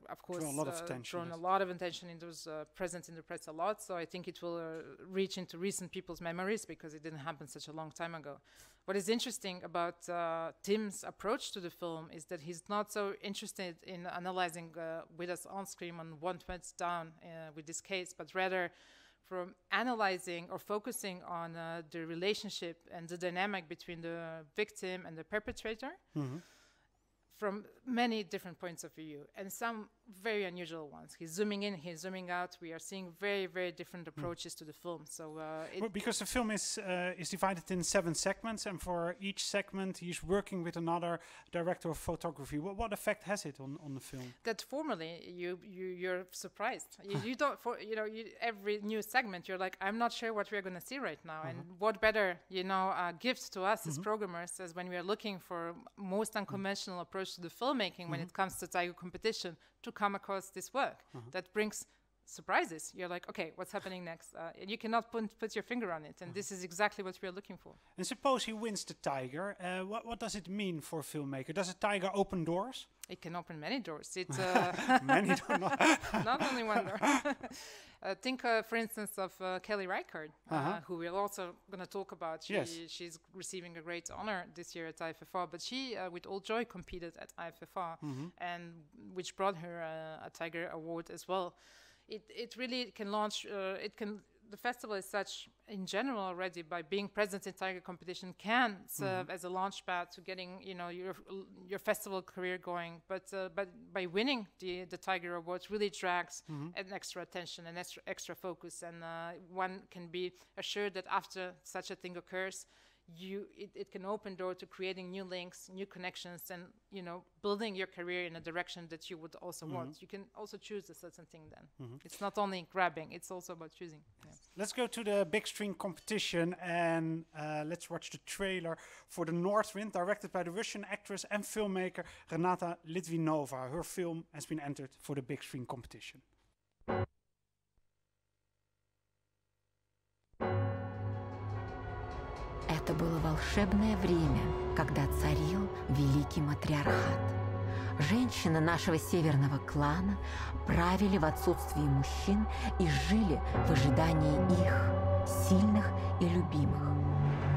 of course drawn a lot of attention. It was present in the press a lot. So I think it will reach into recent people's memories because it didn't happen such a long time ago. What is interesting about Tim's approach to the film is that he's not so interested in analyzing with us on screen on what went down with this case, but rather from analyzing or focusing on the relationship and the dynamic between the victim and the perpetrator. From many different points of view, and some very unusual ones. He's zooming in, he's zooming out. We are seeing very, very different approaches to the film. So, because the film is divided in 7 segments, and for each segment, he's working with another director of photography. What effect has it on the film? That formally, you're surprised. You don't, every new segment, you're like, I'm not sure what we're going to see right now, and what better, gift to us as programmers as when we are looking for most unconventional approach to the filmmaking when it comes to Tiger competition to come across this work that brings surprises. You're like, okay, what's happening next? And you cannot put your finger on it, and this is exactly what we're looking for. And suppose he wins the Tiger, what does it mean for a filmmaker? Does a Tiger open doors? It can open many doors. It many doors, not only one door. Think, for instance, of Kelly Reichardt, who we're also going to talk about. She's receiving a great honor this year at IFFR, but she, with all joy, competed at IFFR, and which brought her a Tiger Award as well. It really can launch. The festival is such in general already by being present in Tiger competition can serve as a launch pad to getting your festival career going. But by winning the Tiger Awards really drags an extra attention and extra focus, and one can be assured that after such a thing occurs, it can open door to creating new links, new connections, and building your career in a direction that you would also want. You can also choose a certain thing then. It's not only grabbing, it's also about choosing. Yeah. Let's go to the big screen competition and let's watch the trailer for The North Wind, directed by the Russian actress and filmmaker Renata Litvinova. Her film has been entered for the big screen competition. Это было волшебное время, когда царил великий матриархат. Женщины нашего северного клана правили в отсутствии мужчин и жили в ожидании их, сильных и любимых.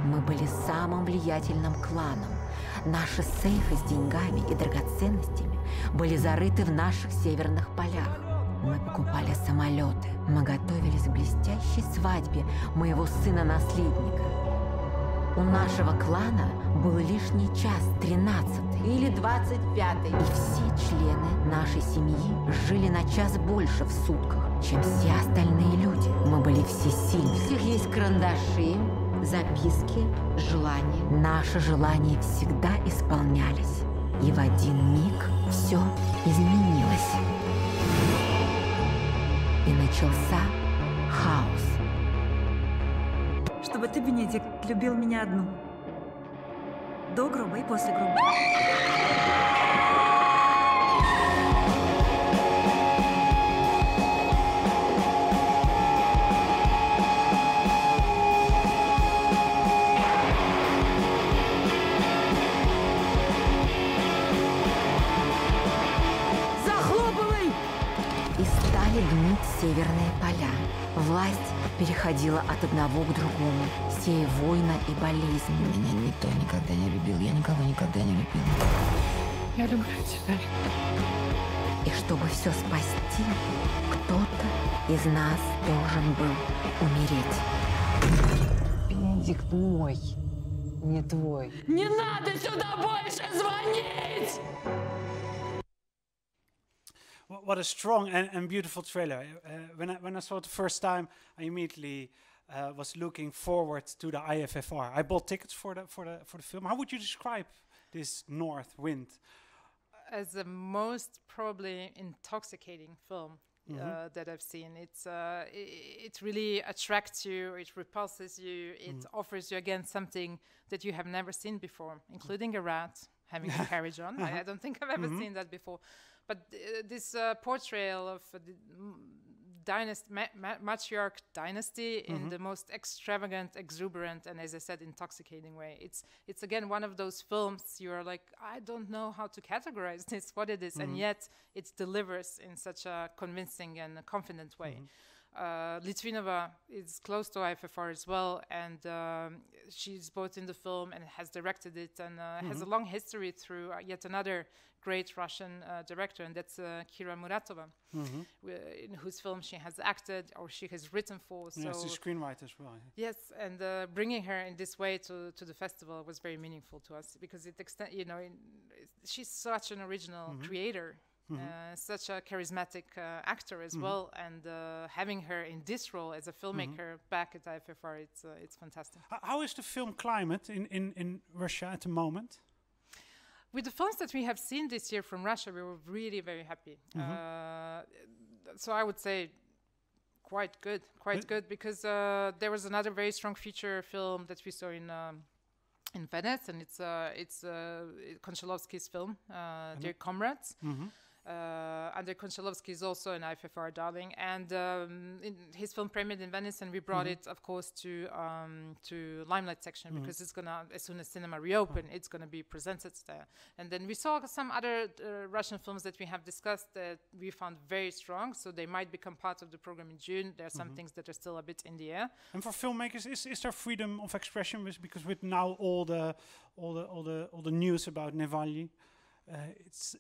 Мы были самым влиятельным кланом. Наши сейфы с деньгами и драгоценностями были зарыты в наших северных полях. Мы покупали самолеты. Мы готовились к блестящей свадьбе моего сына-наследника. У нашего клана был лишний час, 13-й или 25-й. И все члены нашей семьи жили на час больше в сутках, чем все остальные люди. Мы были всесильны. У всех есть карандаши, записки, желания. Наши желания всегда исполнялись. И в один миг все изменилось. И начался хаос. Чтобы ты, Бенедикт, любил меня одну. До гроба и после гроба. Захлопывай! И стали дымить северные поля. Власть переходила от одного к другому, сея война и болезни. Меня никто никогда не любил, я никого никогда не любил. Я люблю тебя. И чтобы все спасти, кто-то из нас должен был умереть. Бенедикт мой, не твой. Не надо сюда больше звонить! What a strong and beautiful trailer. When I saw it the first time, I immediately was looking forward to the IFFR. I bought tickets for the film. How would you describe this North Wind? As the most probably intoxicating film that I've seen. It really attracts you, it repulses you, it offers you again something that you have never seen before, including a rat having a carriage on. I don't think I've ever seen that before. But this portrayal of the matriarch dynasty in the most extravagant, exuberant, and as I said, intoxicating way. It's again one of those films you're like, I don't know how to categorize this, what it is, and yet it delivers in such a convincing and confident way. Litvinova is close to IFFR as well, and she's both in the film and has directed it, and has a long history through yet another great Russian director, and that's Kira Muratova, in whose film she has acted or she has written for. So Yes, she's a screenwriter as well. yes, and bringing her in this way to the festival was very meaningful to us because she's such an original creator. Such a charismatic actor as well, and having her in this role as a filmmaker back at IFFR, it's fantastic. How is the film climate in Russia at the moment? With the films that we have seen this year from Russia, we were really very happy. So I would say quite good because there was another very strong feature film that we saw in Venice, and it's Konchalovsky's film, Dear Comrades. Andrei Konchalovsky is also an IFFR darling, and his film premiered in Venice, and we brought it, of course, to Limelight section because it's gonna, as soon as cinema reopen, it's gonna be presented there. And then we saw some other Russian films that we have discussed that we found very strong, so they might become part of the program in June. There are some things that are still a bit in the air. And for filmmakers, is there freedom of expression? Because with now all the news about Navalny.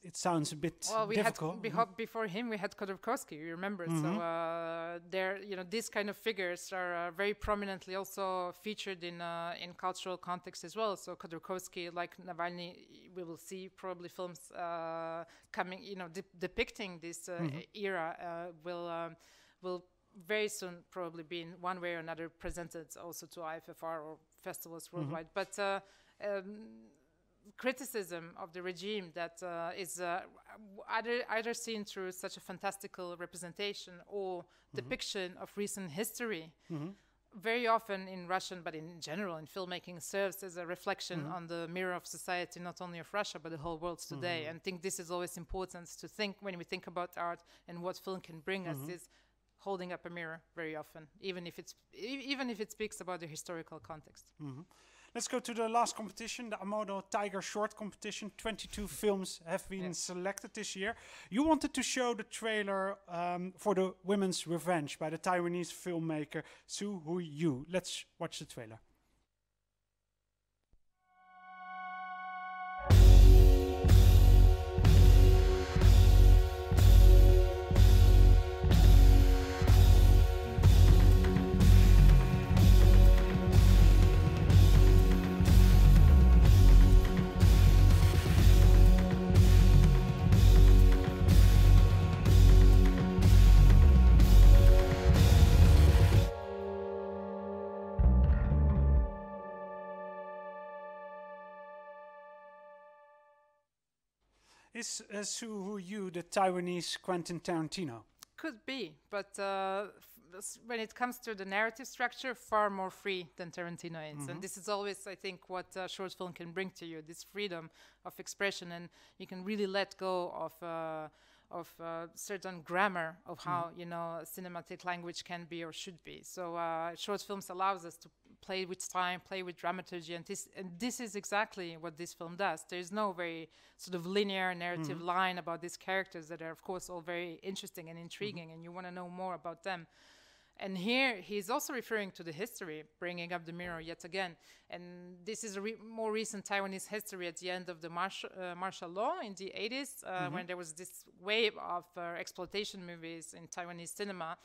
It sounds a bit difficult. Before him, we had Khodorkovsky. You remember? So these kind of figures are very prominently also featured in cultural context as well. So Khodorkovsky, like Navalny, we will see probably films coming, depicting this era. Will very soon probably be in one way or another presented also to IFFR or festivals worldwide. But criticism of the regime that is either seen through such a fantastical representation or depiction of recent history, very often in Russian, but in general in filmmaking, serves as a reflection on the mirror of society, not only of Russia, but the whole world today. And I think this is always important to think when we think about art and what film can bring us is holding up a mirror very often, even if it speaks about the historical context. Let's go to the last competition, the Amodo Tiger Short Competition. 22 films have been selected this year. You wanted to show the trailer for The Women's Revenge by the Taiwanese filmmaker Su Hu-yu. Let's watch the trailer. Is Su Hu-yu the Taiwanese Quentin Tarantino? Could be, but when it comes to the narrative structure, far more free than Tarantino is. And this is always, I think, what short film can bring to you, this freedom of expression, and you can really let go of certain grammar of how, you know, cinematic language can be or should be. So short films allows us to play with time, play with dramaturgy, and this is exactly what this film does. There is no very sort of linear narrative line about these characters that are, of course, all very interesting and intriguing, and you want to know more about them. And here he's also referring to the history, bringing up the mirror yet again. And this is a more recent Taiwanese history at the end of the martial law in the 80s, when there was this wave of exploitation movies in Taiwanese cinema,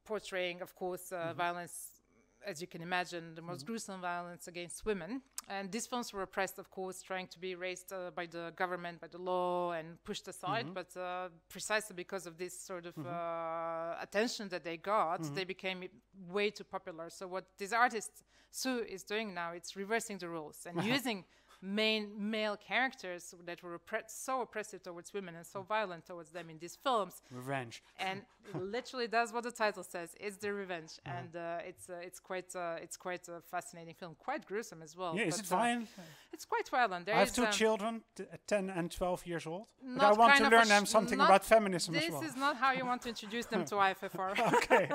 portraying, of course, violence, as you can imagine, the most gruesome violence against women. And these films were oppressed, of course, trying to be raised by the government, by the law, and pushed aside. But precisely because of this sort of attention that they got, they became way too popular. So what this artist, Su, is doing now, it's reversing the rules and using main male characters that were so oppressive towards women and so violent towards them in these films. Revenge. And it literally does what the title says. It's the revenge, and it's quite a fascinating film, quite gruesome as well. Yeah, is it violent? It's quite violent. I have two children, 10 and 12 years old. But Not I want kind to of learn them something about feminism as well. This is not how you want to introduce them to IFFR. Okay.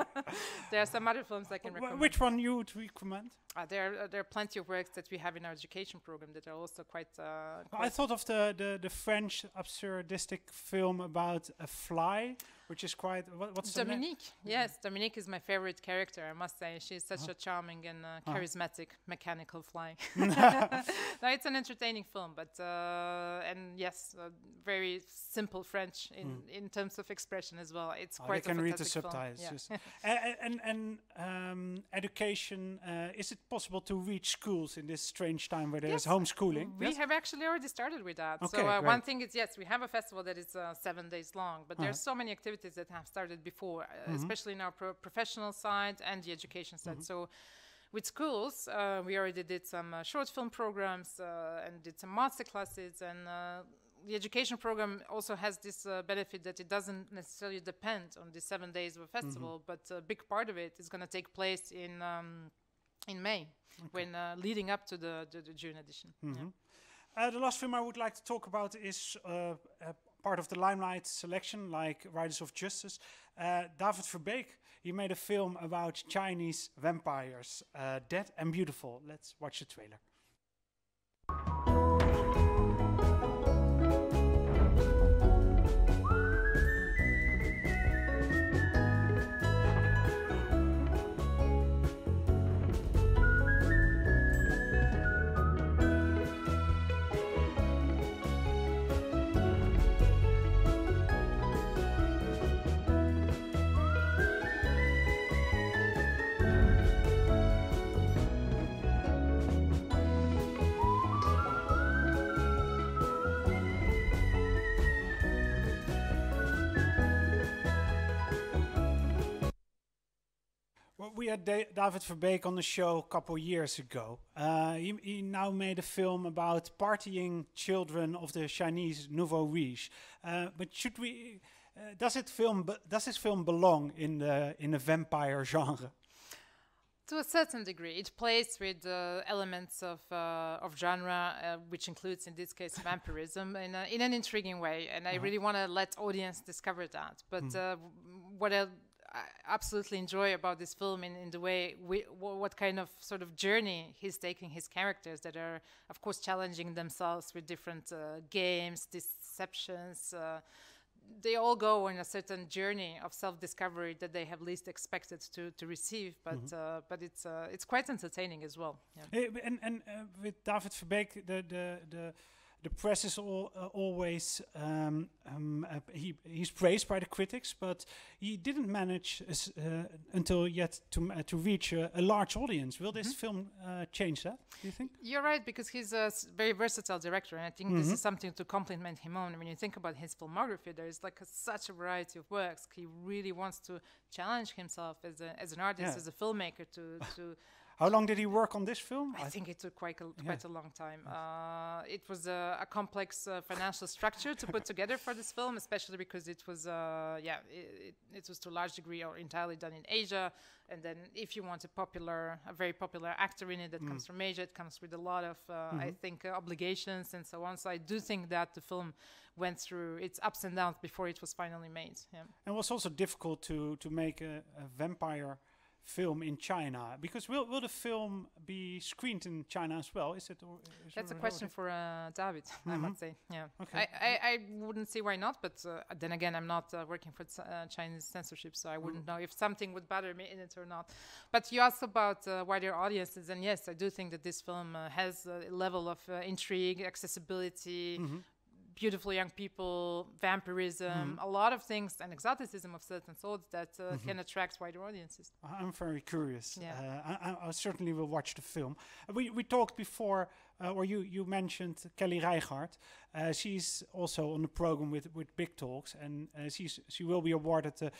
There are some other films I can recommend. Which one you would recommend? There are plenty of works that we have in our education program that are also quite. I thought of the French absurdistic film about a fly, which is quite. What's the name? Dominique? Yes, Dominique is my favorite character. I must say, she's such a charming and charismatic mechanical fly. No, it's an entertaining film, but and yes, very simple French in terms of expression as well. It's quite. They can read the film. subtitles. Yeah. and education. Is it possible to reach schools in this strange time where there is homeschooling? We have actually already started with that. Okay, so one thing is, yes, we have a festival that is 7 days long, but there's so many activities that have started before, especially in our professional side and the education side. So with schools, we already did some short film programs and did some master classes, and the education program also has this benefit that it doesn't necessarily depend on the 7 days of a festival, but a big part of it is going to take place in May, when leading up to the June edition. The last film I would like to talk about is part of the Limelight selection, like Riders of Justice. David Verbeek, he made a film about Chinese vampires, Dead and Beautiful. Let's watch the trailer. We had David Verbeek on the show a couple years ago. He now made a film about partying children of the Chinese Nouveau Riche. But should we? Does this film belong in the vampire genre? To a certain degree, it plays with elements of genre, which includes, in this case, vampirism, in an intriguing way. And I really want to let audience discover that. But what absolutely enjoy about this film in the way what kind of sort of journey he's taking his characters that are, of course, challenging themselves with different games, deceptions. They all go on a certain journey of self-discovery that they have least expected to receive, but it's quite entertaining as well. Yeah. And with David Verbeek, the press is always he's praised by the critics, but he didn't manage until yet to reach a large audience. Will this film change that, do you think? You're right, because he's a very versatile director, and I think this is something to compliment him on. When you think about his filmography, there's like such a variety of works. He really wants to challenge himself as an artist, as a filmmaker to How long did he work on this film? I think it took quite a long time. It was a complex financial structure to put together for this film, especially because it was it was to a large degree or entirely done in Asia. And then if you want a very popular actor in it that comes from Asia, it comes with a lot of, I think, obligations and so on. So I do think that the film went through its ups and downs before it was finally made. Yeah. And it was also difficult to make a vampire film in China, because will the film be screened in China as well? That's a question for David, I must say. Yeah, okay. I wouldn't see why not, but then again, I'm not working for Chinese censorship, so I wouldn't know if something would bother me in it or not. But you asked about wider audiences, and yes, I do think that this film has a level of intrigue, accessibility, beautiful young people, vampirism, a lot of things, and exoticism of certain sorts that can attract wider audiences. I'm very curious. Yeah. I certainly will watch the film. We talked before, or you mentioned Kelly Reichardt. She's also on the program with Big Talks, and she will be awarded the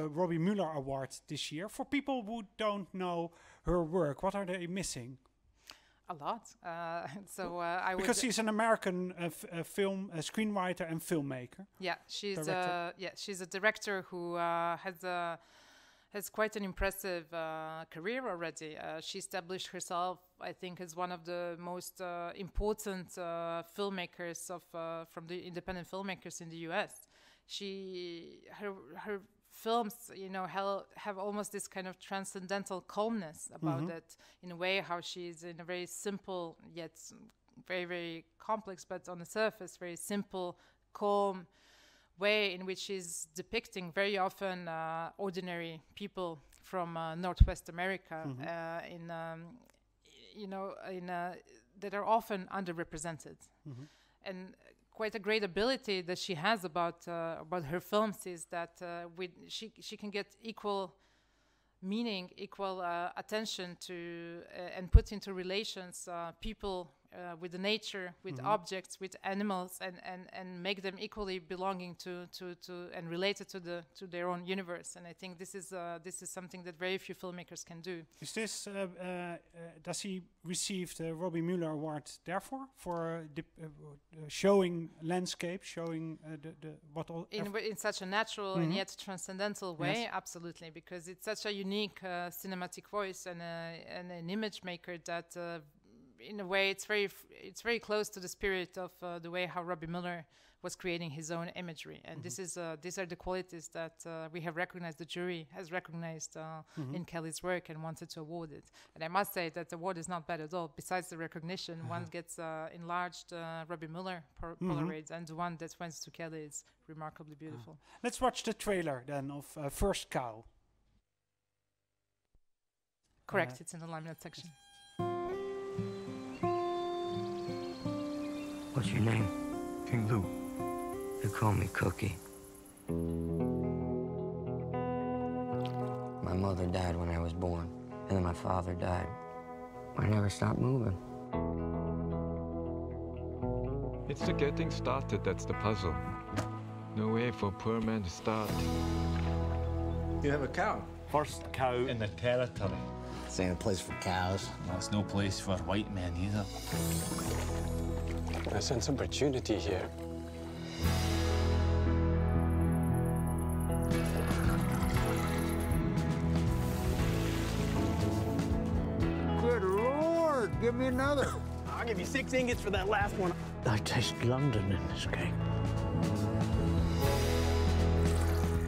Robbie Muller Award this year. For people who don't know her work, what are they missing? A lot. Because she's an American film screenwriter and filmmaker. Yeah, she's a director who has quite an impressive career already. She established herself, I think, as one of the most important filmmakers from the independent filmmakers in the U.S. Her films, have almost this kind of transcendental calmness about it, in a way how she's in a very simple yet very, very complex, but on the surface very simple, calm way in which she's depicting very often ordinary people from Northwest America that are often underrepresented. And quite a great ability that she has about her films is that she can get equal meaning, equal attention to and put into relations people with the nature, with objects, with animals, and make them equally belonging to and related to their own universe. And I think this is something that very few filmmakers can do. Is this does he receive the Robbie Muller Award therefore for showing landscape, showing in such a natural and yet transcendental way? Yes. Absolutely, because it's such a unique cinematic voice and an image maker that. In a way, it's very close to the spirit of the way how Robbie Muller was creating his own imagery, and these are the qualities that we have recognized. The jury has recognized in Kelly's work and wanted to award it. And I must say that the award is not bad at all. Besides the recognition, one gets enlarged Robbie Muller Polaroids, and the one that went to Kelly is remarkably beautiful. Let's watch the trailer then of First Cow. Correct. It's in the limelight section. What's your name? King Lou. You call me Cookie. My mother died when I was born, and then my father died. I never stopped moving. It's the getting started that's the puzzle. No way for a poor man to start. You have a cow. First cow in the territory. This ain't a place for cows. Well, it's no place for white men either. I sense opportunity here. Good Lord, give me another. I'll give you 6 ingots for that last one. I taste London in this cake.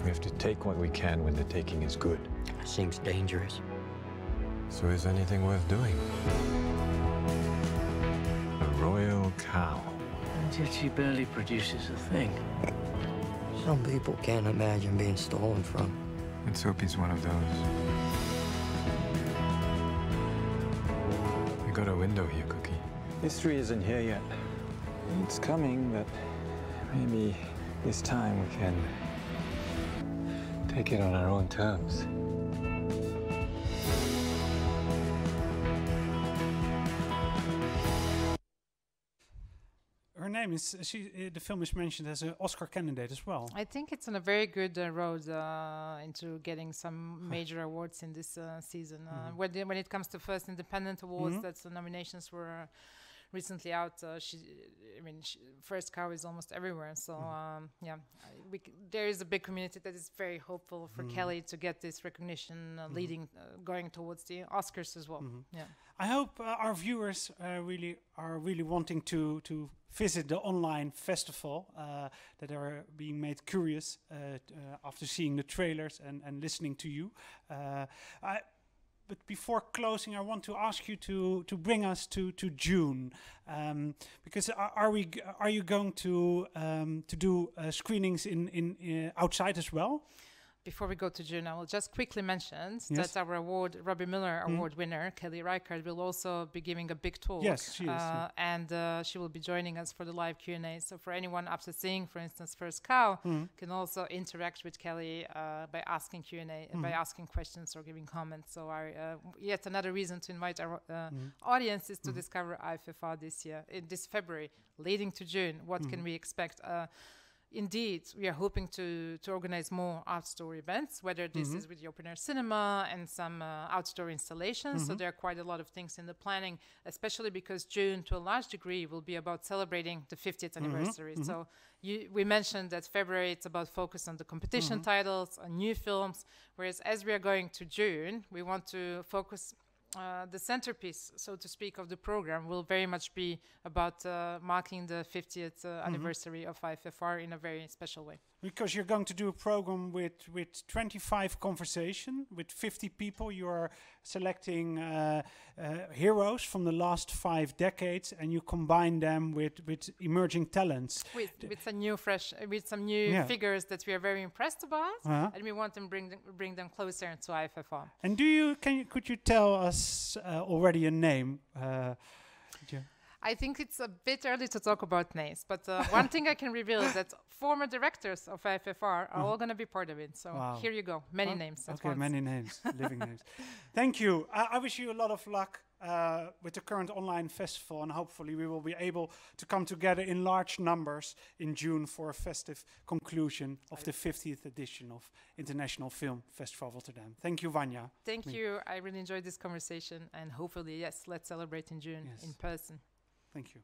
We have to take what we can when the taking is good. Seems dangerous. So is anything worth doing? A royal cow. And yet she barely produces a thing. Some people can't imagine being stolen from. Let's hope he's one of those. We got a window here, Cookie. History isn't here yet. It's coming, but maybe this time we can take it on our own terms. Her name is, the film is mentioned as an Oscar candidate as well. I think it's on a very good road into getting some major awards in this season. When it comes to first independent awards, that's the nominations were recently out. First Cow is almost everywhere. So there is a big community that is very hopeful for Kelly to get this recognition, going towards the Oscars as well. Yeah. I hope our viewers are really wanting to visit the online festival, that are being made curious after seeing the trailers and listening to you. But before closing, I want to ask you to bring us to June, because are you going to do screenings in outside as well? Before we go to June, I will just quickly mention that our Robbie Miller Award winner, Kelly Reichardt, will also be giving a big talk. Yes, she is. And she will be joining us for the live Q&A. So for anyone after seeing, for instance, First Cow, can also interact with Kelly by asking Q&A, by asking questions or giving comments. So yet another reason to invite our audience is to discover IFFR this February, leading to June. What can we expect? Indeed, we are hoping to organize more outdoor events, whether this is with the open air cinema and some outdoor installations. So there are quite a lot of things in the planning, especially because June, to a large degree, will be about celebrating the 50th anniversary. So we mentioned that February, it's about focus on the competition titles, on new films, whereas as we are going to June, we want to focus the centerpiece, so to speak, of the program will very much be about marking the 50th anniversary of IFFR in a very special way. Because you're going to do a program with 25 conversation with 50 people. You are selecting heroes from the last 5 decades, and you combine them with emerging talents. With some new figures that we are very impressed about, and we want to bring them closer to IFFR. And could you tell us already a name? I think it's a bit early to talk about names, but one thing I can reveal is that former directors of IFFR are all going to be part of it. So here you go, many names. Okay, many names, living names. Thank you. I wish you a lot of luck with the current online festival, and hopefully we will be able to come together in large numbers in June for a festive conclusion of the 50th edition of International Film Festival Rotterdam. Thank you, Vanja. Thank you. I really enjoyed this conversation, and hopefully, yes, let's celebrate in June in person. Thank you.